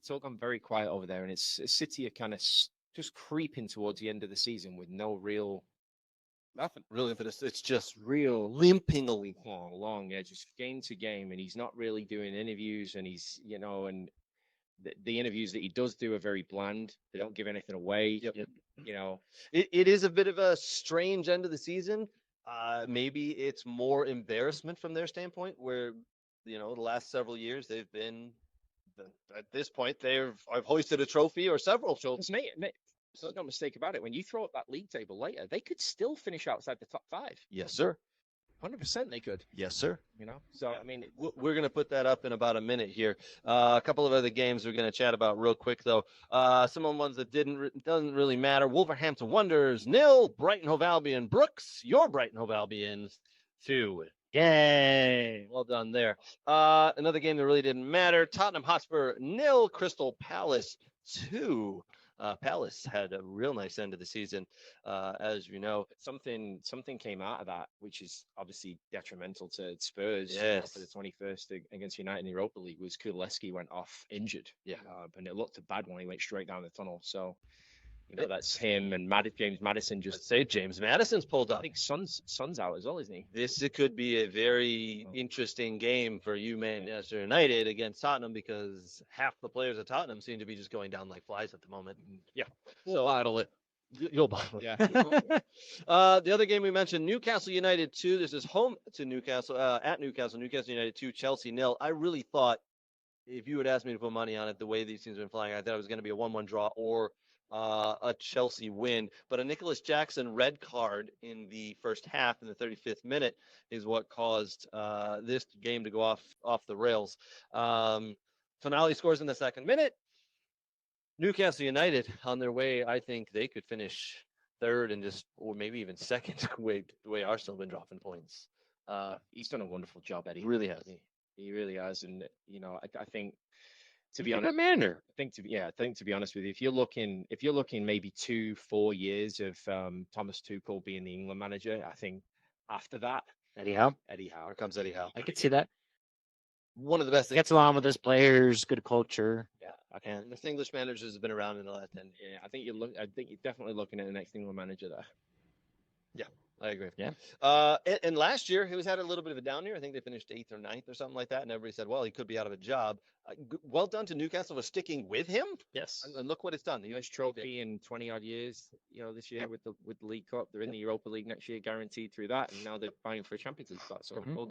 it's all gone very quiet over there, and it's City are kind of just creeping towards the end of the season with no real Nothing really, but it's just real limping along. along, yeah, just game to game, and he's not really doing interviews, and he's and the interviews that he does do are very bland. They don't give anything away. Yep. You know, It is a bit of a strange end of the season. Maybe it's more embarrassment from their standpoint, where the last several years they've been at this point I've hoisted a trophy or several trophies. so no mistake about it. When you throw up that league table later, they could still finish outside the top five. Yes, sir. 100% they could. Yes, sir. So I mean, We're going to put that up in about a minute here. A couple of other games we're going to chat about real quick, though. Some of the ones that doesn't really matter. Wolverhampton Wanderers 0, Brighton Hove Albion Brooks. Your Brighton Hove Albions 2. Yay! Well done there. Another game that really didn't matter. Tottenham Hotspur 0, Crystal Palace 2. Palace had a real nice end of the season, as you know. something came out of that, which is obviously detrimental to Spurs. Yes. For the 21st against United in the Europa League, was Kuleski went off injured. Yeah. And it looked bad when he went straight down the tunnel. So, that's him and James Madison. Just say James Madison's pulled I up. think Son's out as well, isn't he? This could be a very interesting game for you, Manchester United, against Tottenham, because half the players at Tottenham seem to be just going down like flies at the moment. Yeah. So bottle it. You'll bottle it. Yeah. The other game we mentioned, Newcastle United 2. This is home to Newcastle, at Newcastle. Newcastle United 2, Chelsea 0. I really thought, if you had asked me to put money on it, the way these teams have been flying, I thought it was going to be a 1-1 draw or a Chelsea win. But a Nicholas Jackson red card in the first half in the 35th minute is what caused this game to go off the rails. Tonali scores in the second minute. Newcastle United on their way. I think they could finish third and or maybe even second the way Arsenal have been dropping points. He's done a wonderful job, Eddie. He really has. He really has, and I think, to be He's a honest, good manager. I think to be honest with you, if you're looking maybe 2-4 years of Thomas Tuchel being the England manager, I think after that, Eddie Howe. Here comes Eddie Howe. I could see that. One of the best. Gets along with his players, good culture. Yeah. Okay. And this English manager has been around in the last 10. Yeah, I think you're definitely looking at the next England manager there. Yeah, I agree. Yeah. And last year he had a little bit of a down year. I think they finished 8th or 9th or something like that, and everybody said, well, he could be out of a job. Well done to Newcastle for sticking with him. Yes. And look what it's done. The US trophy in 20 odd years, this year with the League Cup. They're in the Europa League next year, guaranteed through that, and now they're vying for a Champions League spot. So all good.